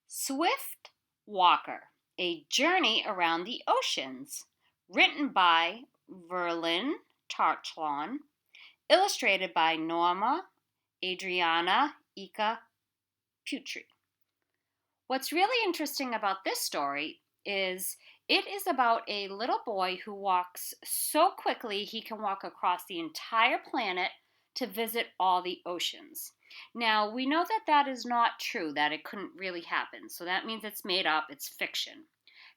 Swift Walker, A Journey Around the Oceans, written by Verlin Tarchlon, illustrated by Norma Adriana Ika Putri. What's really interesting about this story is it is about a little boy who walks so quickly he can walk across the entire planet to visit all the oceans. Now, we know that that is not true, that it couldn't really happen. So that means it's made up, it's fiction.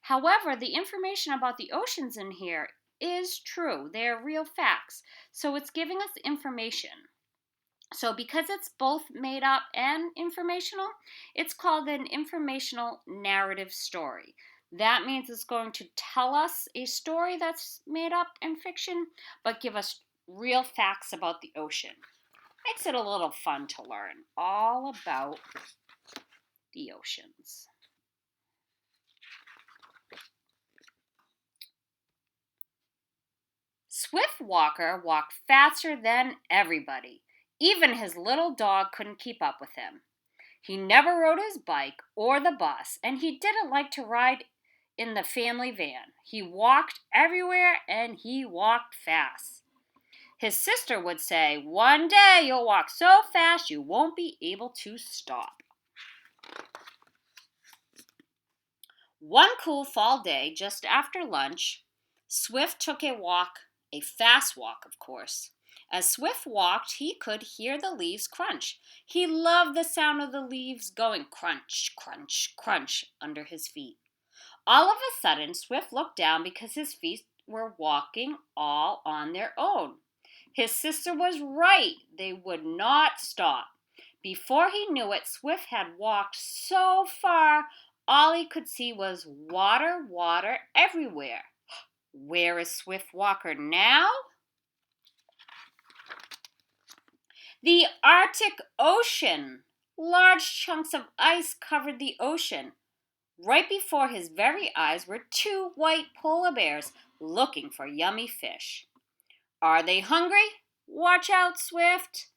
However, the information about the oceans in here is true. They're real facts. So it's giving us information. So because it's both made up and informational, it's called an informational narrative story. That means it's going to tell us a story that's made up in fiction, but give us real facts about the ocean. Makes it a little fun to learn all about the oceans. Swift Walker walked faster than everybody. Even his little dog couldn't keep up with him. He never rode his bike or the bus, and he didn't like to ride in the family van. He walked everywhere and he walked fast. His sister would say, "One day you'll walk so fast you won't be able to stop." One cool fall day, just after lunch, Swift took a fast walk, of course. As Swift walked, he could hear the leaves crunch. He loved the sound of the leaves going crunch, crunch, crunch under his feet. All of a sudden, Swift looked down because his feet were walking all on their own. His sister was right. They would not stop. Before he knew it, Swift had walked so far, all he could see was water, water everywhere. Where is Swift Walker now? The Arctic Ocean. Large chunks of ice covered the ocean. Right before his very eyes were two white polar bears looking for yummy fish. Are they hungry? Watch out, Swift.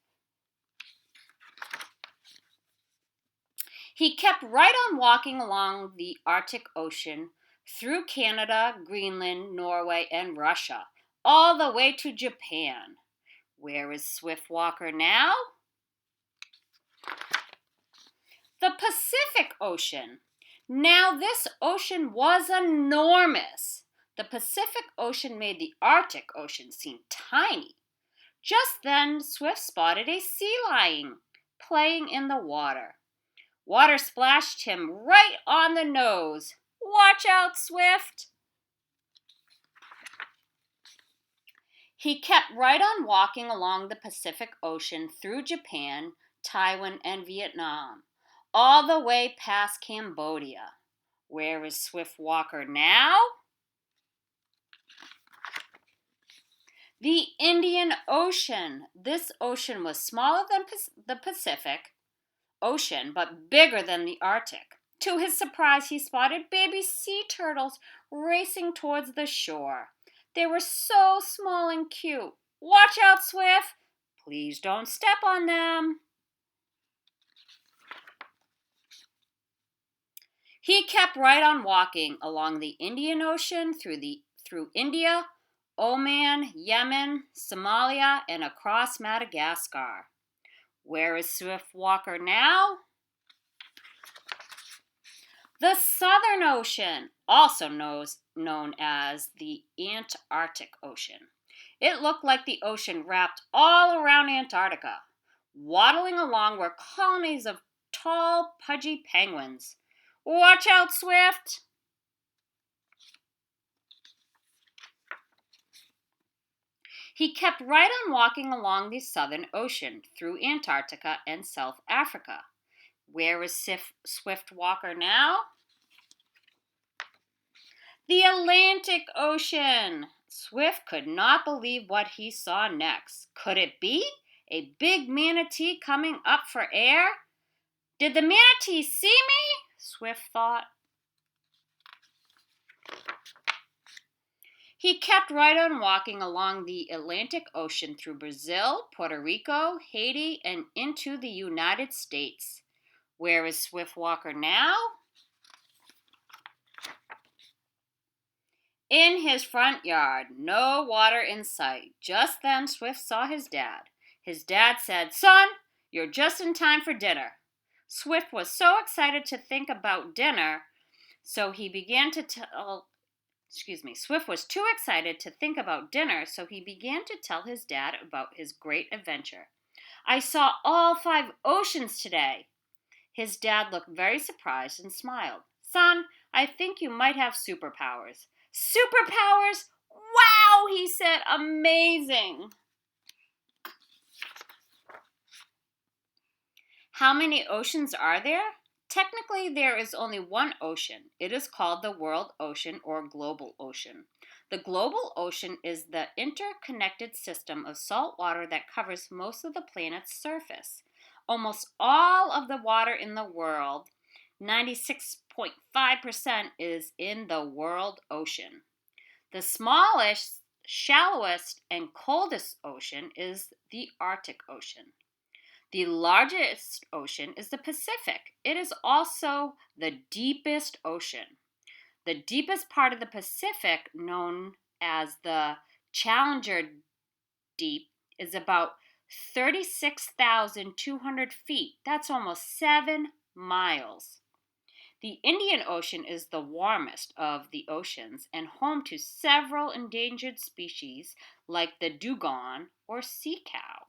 He kept right on walking along the Arctic Ocean, through Canada, Greenland, Norway, and Russia, all the way to Japan. Where is Swift Walker now? The Pacific Ocean. Now this ocean was enormous. The Pacific Ocean made the Arctic Ocean seem tiny. Just then, Swift spotted a sea lion playing in the water. Water splashed him right on the nose. Watch out, Swift! He kept right on walking along the Pacific Ocean through Japan, Taiwan, and Vietnam, all the way past Cambodia. Where is Swift Walker now? The Indian Ocean. This ocean was smaller than the Pacific Ocean, but bigger than the Arctic. To his surprise, he spotted baby sea turtles racing towards the shore. They were so small and cute. Watch out, Swift! Please don't step on them. He kept right on walking along the Indian Ocean through India, Oman, Yemen, Somalia, and across Madagascar. Where is Swift Walker now? The Southern Ocean, also known as the Antarctic Ocean. It looked like the ocean wrapped all around Antarctica. Waddling along were colonies of tall, pudgy penguins. Watch out, Swift! He kept right on walking along the Southern Ocean, through Antarctica and South Africa. Where is Swift Walker now? The Atlantic Ocean. Swift could not believe what he saw next. Could it be a big manatee coming up for air? Did the manatee see me? Swift thought. He kept right on walking along the Atlantic Ocean through Brazil, Puerto Rico, Haiti, and into the United States. Where is Swift Walker now? In his front yard, no water in sight. Just then Swift saw his dad. His dad said, "Son, you're just in time for dinner." Swift was so excited to think about dinner, so he began to tell Swift was too excited to think about dinner, so he began to tell his dad about his great adventure. "I saw all 5 oceans today." His dad looked very surprised and smiled. "Son, I think you might have superpowers." "Superpowers? Wow," he said. "Amazing." How many oceans are there? Technically, there is only one ocean. It is called the world ocean or global ocean. The global ocean is the interconnected system of salt water that covers most of the planet's surface. Almost all of the water in the world, 96.5%, is in the world ocean. The smallest, shallowest, and coldest ocean is the Arctic Ocean. The largest ocean is the Pacific. It is also the deepest ocean. The deepest part of the Pacific, known as the Challenger Deep, is about 36,200 feet. That's almost 7 miles. The Indian Ocean is the warmest of the oceans and home to several endangered species like the dugong or sea cow.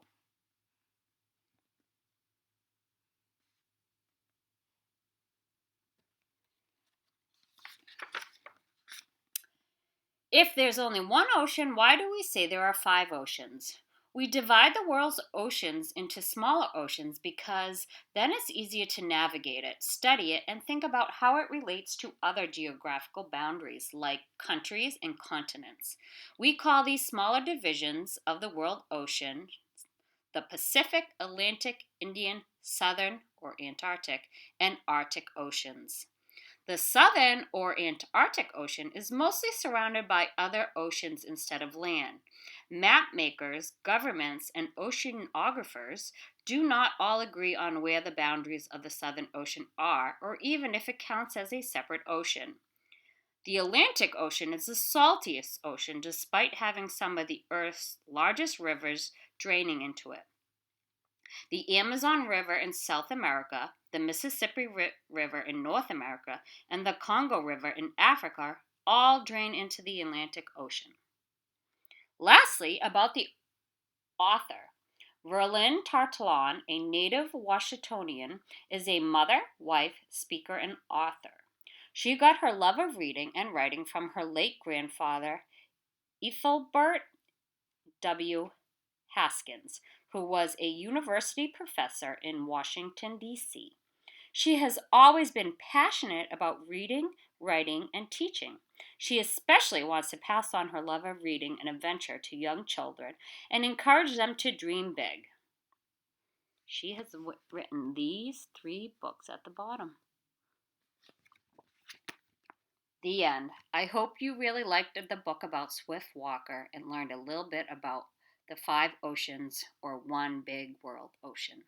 If there's only one ocean, why do we say there are 5 oceans? We divide the world's oceans into smaller oceans because then it's easier to navigate it, study it, and think about how it relates to other geographical boundaries like countries and continents. We call these smaller divisions of the world ocean the Pacific, Atlantic, Indian, Southern or Antarctic, and Arctic oceans. The Southern or Antarctic Ocean is mostly surrounded by other oceans instead of land. Map makers, governments, and oceanographers do not all agree on where the boundaries of the Southern Ocean are, or even if it counts as a separate ocean. The Atlantic Ocean is the saltiest ocean despite having some of the Earth's largest rivers draining into it. The Amazon River in South America, the Mississippi River in North America, and the Congo River in Africa all drain into the Atlantic Ocean. Lastly, about the author. Verlin Tartlan, a native Washingtonian, is a mother, wife, speaker, and author. She got her love of reading and writing from her late grandfather, Ethelbert W. Haskins, who was a university professor in Washington, D.C. She has always been passionate about reading, writing, and teaching. She especially wants to pass on her love of reading and adventure to young children and encourage them to dream big. She has written these 3 books at the bottom. The end. I hope you really liked the book about Swift Walker and learned a little bit about the 5 oceans or one big world ocean.